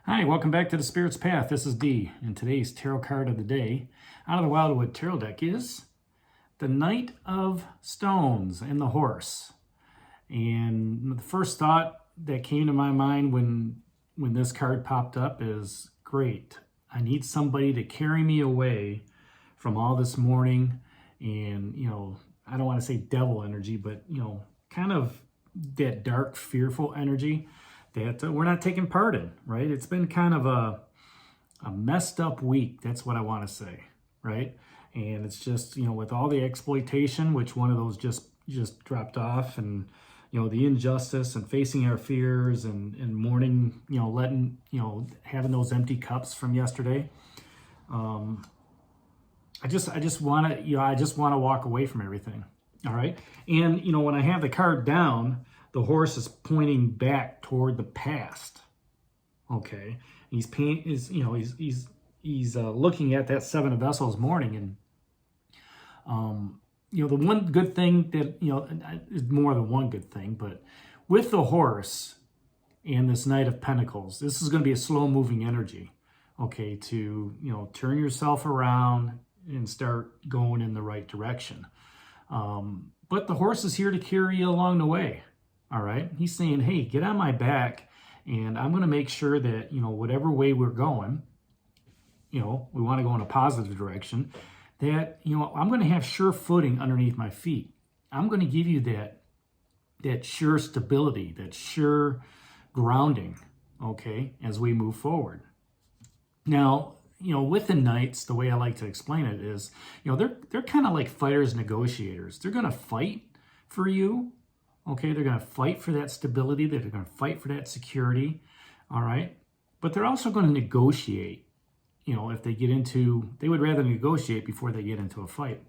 Hi, welcome back to the Spirit's Path. This is Dee, and today's tarot card of the day out of the Wildwood Tarot deck is the Knight of Stones and the Horse. And the first thought that came to my mind when this card popped up is, great, I need somebody to carry me away from all this mourning and, I don't want to say devil energy, but, kind of that dark, fearful energy that we're not taking part in, right? It's been kind of a messed up week. That's what I want to say, right? And it's just, with all the exploitation, which one of those just dropped off, and, the injustice and facing our fears and mourning, letting, having those empty cups from yesterday. I just want to walk away from everything. All right. And, when I have the card down, the horse is pointing back toward the past. Okay. He's looking at that Seven of Vessels mourning, and, the one good thing that, is more than one good thing, but with the horse and this Knight of Pentacles, this is going to be a slow moving energy. Okay. To, turn yourself around and start going in the right direction. But the horse is here to carry you along the way. All right. He's saying, hey, get on my back, and I'm going to make sure that, whatever way we're going, we want to go in a positive direction, that, I'm going to have sure footing underneath my feet. I'm going to give you that sure stability, that sure grounding, okay, as we move forward. Now, with the knights, the way I like to explain it is, they're kind of like fighters, negotiators. They're going to fight for you. Okay, they're going to fight for that stability. They're going to fight for that security. All right. But they're also going to negotiate. If they get into, they would rather negotiate before they get into a fight.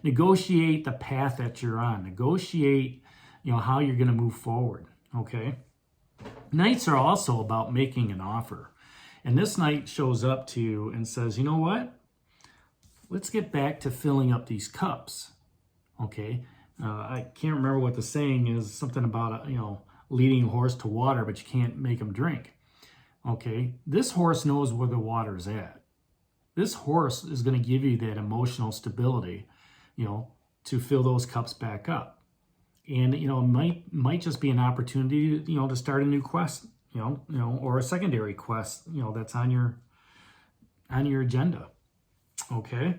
Negotiate the path that you're on. Negotiate, how you're going to move forward. Okay. Knights are also about making an offer. And this knight shows up to you and says, you know what? Let's get back to filling up these cups. Okay. I can't remember what the saying is, something about, leading a horse to water, but you can't make him drink. Okay. This horse knows where the water's at. This horse is going to give you that emotional stability, to fill those cups back up. And, it might just be an opportunity, to start a new quest, or a secondary quest, that's on your agenda. Okay.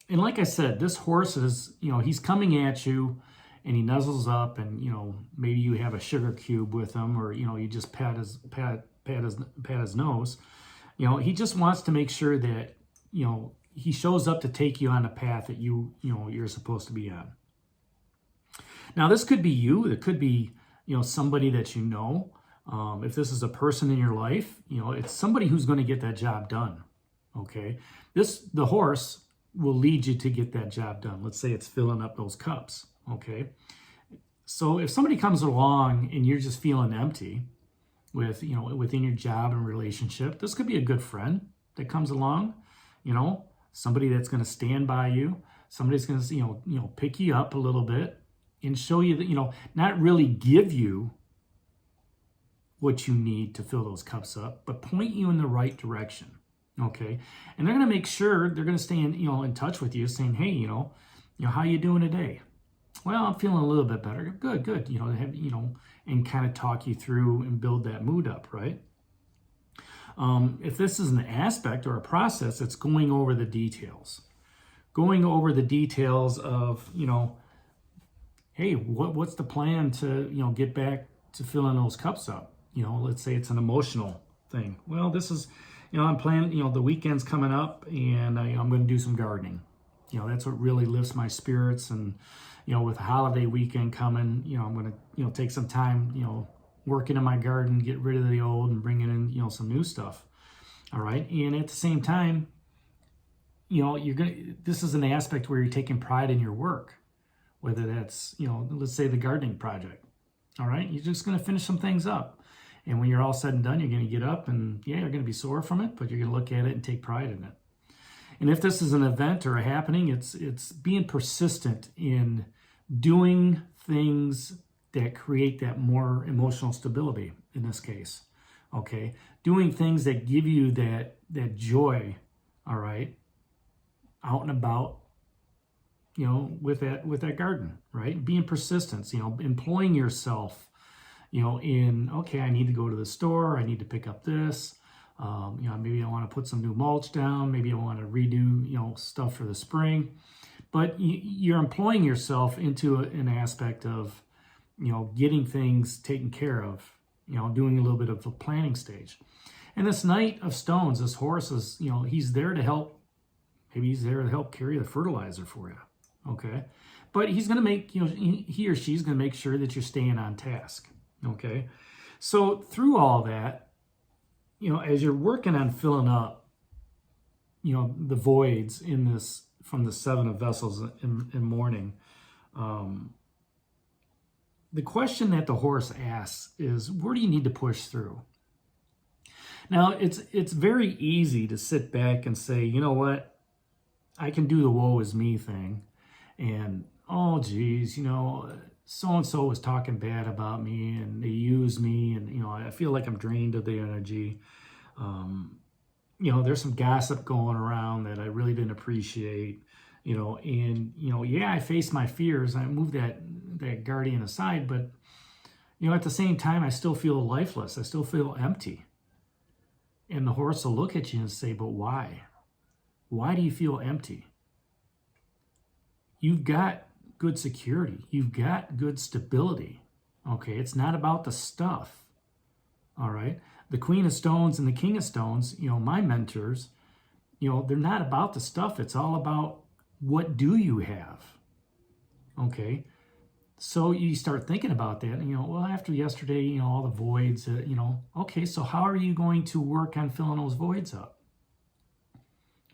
And like I said, this horse is, he's coming at you, and he nuzzles up, and, maybe you have a sugar cube with him, or, you just pat his nose. He just wants to make sure that, he shows up to take you on a path that you're supposed to be on. Now, this could be you. It could be, somebody that if this is a person in your life, it's somebody who's going to get that job done. Okay. The horse will lead you to get that job done. Let's say it's filling up those cups. Okay. So if somebody comes along and you're just feeling empty within your job and relationship, this could be a good friend that comes along, somebody that's going to stand by you, somebody's going to, pick you up a little bit and show you that, not really give you what you need to fill those cups up, but point you in the right direction. Okay. And they're going to make sure they're going to stay in touch with you, saying, hey, how you doing today? Well, I'm feeling a little bit better. Good. And kind of talk you through and build that mood up. Right. If this is an aspect or a process, it's going over the details of, hey, what's the plan to, get back to filling those cups up? Let's say it's an emotional thing. Well, this is, I'm planning, the weekend's coming up, and I'm going to do some gardening. That's what really lifts my spirits. And, with the holiday weekend coming, I'm going to, take some time, working in my garden, get rid of the old and bringing in, some new stuff. All right. And at the same time, this is an aspect where you're taking pride in your work, whether that's, let's say the gardening project. All right. You're just going to finish some things up. And when you're all said and done, you're going to get up and, you're going to be sore from it, but you're going to look at it and take pride in it. And if this is an event or a happening, it's being persistent in doing things that create that more emotional stability in this case. Okay, doing things that give you that joy, all right, out and about, with that garden, right? Being persistent, employing yourself, in, okay, I need to go to the store, I need to pick up this, maybe I want to put some new mulch down, maybe I want to redo, stuff for the spring. But you're employing yourself into an aspect of, getting things taken care of, doing a little bit of a planning stage. And this Knight of Stones, this horse is, he's there to help. Maybe he's there to help carry the fertilizer for you, okay? But he's going to make, he or she's going to make sure that you're staying on task, okay? So through all that, as you're working on filling up, the voids in this, from the Seven of Vessels in morning, the question that the horse asks is, where do you need to push through? Now, it's very easy to sit back and say, you know what? I can do the woe is me thing. And, oh, geez, so-and-so was talking bad about me and they use me. And, I feel like I'm drained of the energy. There's some gossip going around that I really didn't appreciate. I face my fears. I move that guardian aside, but, at the same time, I still feel lifeless. I still feel empty. And the horse will look at you and say, but why? Why do you feel empty? You've got good security. You've got good stability. Okay, it's not about the stuff. All right? The Queen of Stones and the King of Stones, my mentors, they're not about the stuff. It's all about, what do you have? Okay? So you start thinking about that, and, well, after yesterday, all the voids, okay, so how are you going to work on filling those voids up?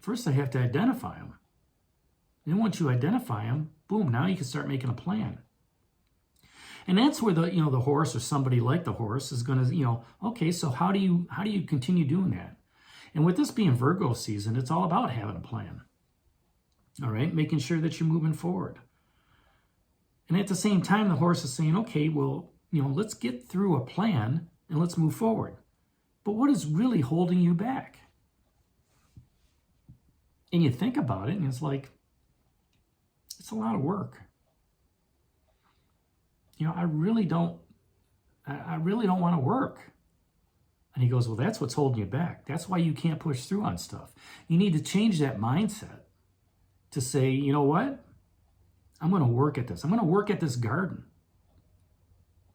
First, I have to identify them. And then once you identify them, boom, now you can start making a plan. And that's where the horse or somebody like the horse is going to, okay, so how do you continue doing that? And with this being Virgo season, it's all about having a plan. All right, making sure that you're moving forward. And at the same time, the horse is saying, okay, well, let's get through a plan and let's move forward. But what is really holding you back? And you think about it, and it's like, it's a lot of work. I really don't want to work. And he goes, well, that's what's holding you back. That's why you can't push through on stuff. You need to change that mindset to say, you know what? I'm going to work at this. I'm going to work at this garden.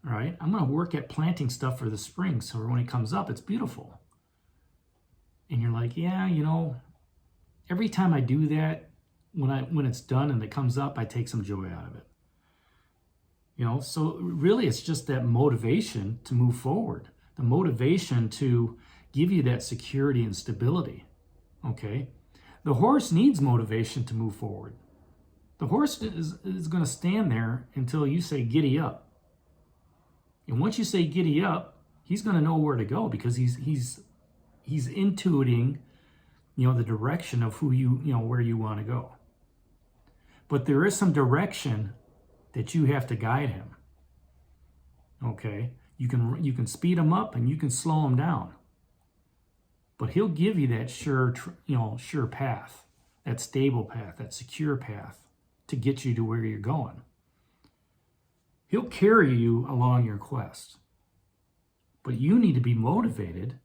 All right? I'm going to work at planting stuff for the spring so when it comes up, it's beautiful. And you're like, yeah, every time I do that, when it's done and it comes up, I take some joy out of it. So really it's just that motivation to move forward, the motivation to give you that security and stability. Okay? The horse needs motivation to move forward. The horse is going to stand there until you say giddy up. And once you say giddy up, he's going to know where to go because he's intuiting, the direction of who where you want to go. But there is some direction that you have to guide him. Okay? You can speed him up and you can slow him down. But he'll give you that sure path, that stable path, that secure path to get you to where you're going. He'll carry you along your quest. But you need to be motivated,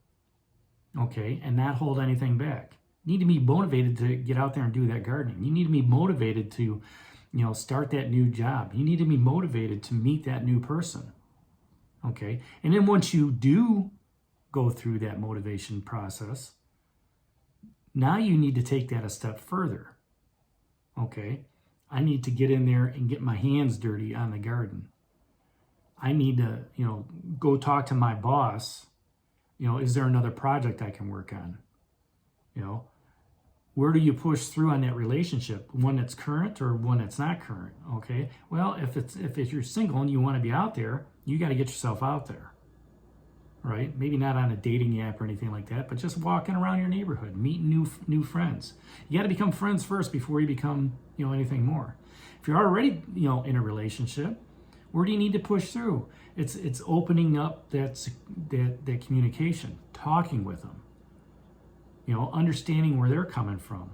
okay, and not hold anything back. You need to be motivated to get out there and do that gardening. You need to be motivated to, start that new job. You need to be motivated to meet that new person, okay? And then once you do go through that motivation process, now you need to take that a step further, okay? I need to get in there and get my hands dirty on the garden. I need to, go talk to my boss. Is there another project I can work on? Where do you push through on that relationship? One that's current or one that's not current? Okay. Well, if you're single and you want to be out there, you got to get yourself out there, right? Maybe not on a dating app or anything like that, but just walking around your neighborhood, meeting new friends. You got to become friends first before you become, anything more. If you're already, in a relationship, Where do you need to push through? It's opening up that communication, talking with them, you know, understanding where they're coming from,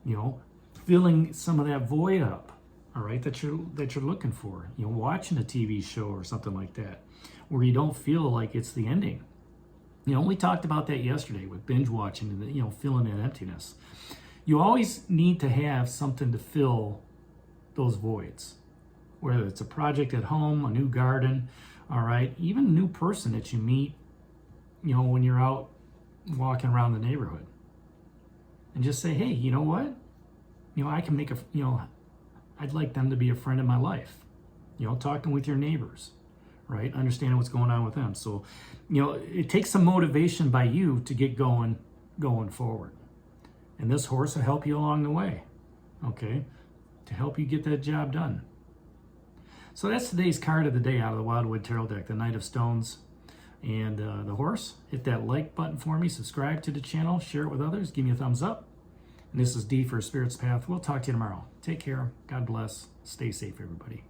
you know, filling some of that void up, all right, that you're looking for. You know, watching a TV show or something like that, where you don't feel like it's the ending. You know, we talked about that yesterday with binge watching and, you know, filling that emptiness. You always need to have something to fill those voids, whether it's a project at home, a new garden, all right, even a new person that you meet, you know, when you're out walking around the neighborhood. And just say, hey, you know what? You know, I can make you know, I'd like them to be a friend in my life. You know, talking with your neighbors, right? Understanding what's going on with them. So, you know, it takes some motivation by you to get going forward. And this horse will help you along the way, okay? To help you get that job done. So that's today's card of the day out of the Wildwood Tarot deck, the Knight of Stones. And the horse, hit that like button for me, subscribe to the channel, share it with others, give me a thumbs up. And this is D for Spirit's Path. We'll talk to you tomorrow. Take care. God bless. Stay safe, everybody.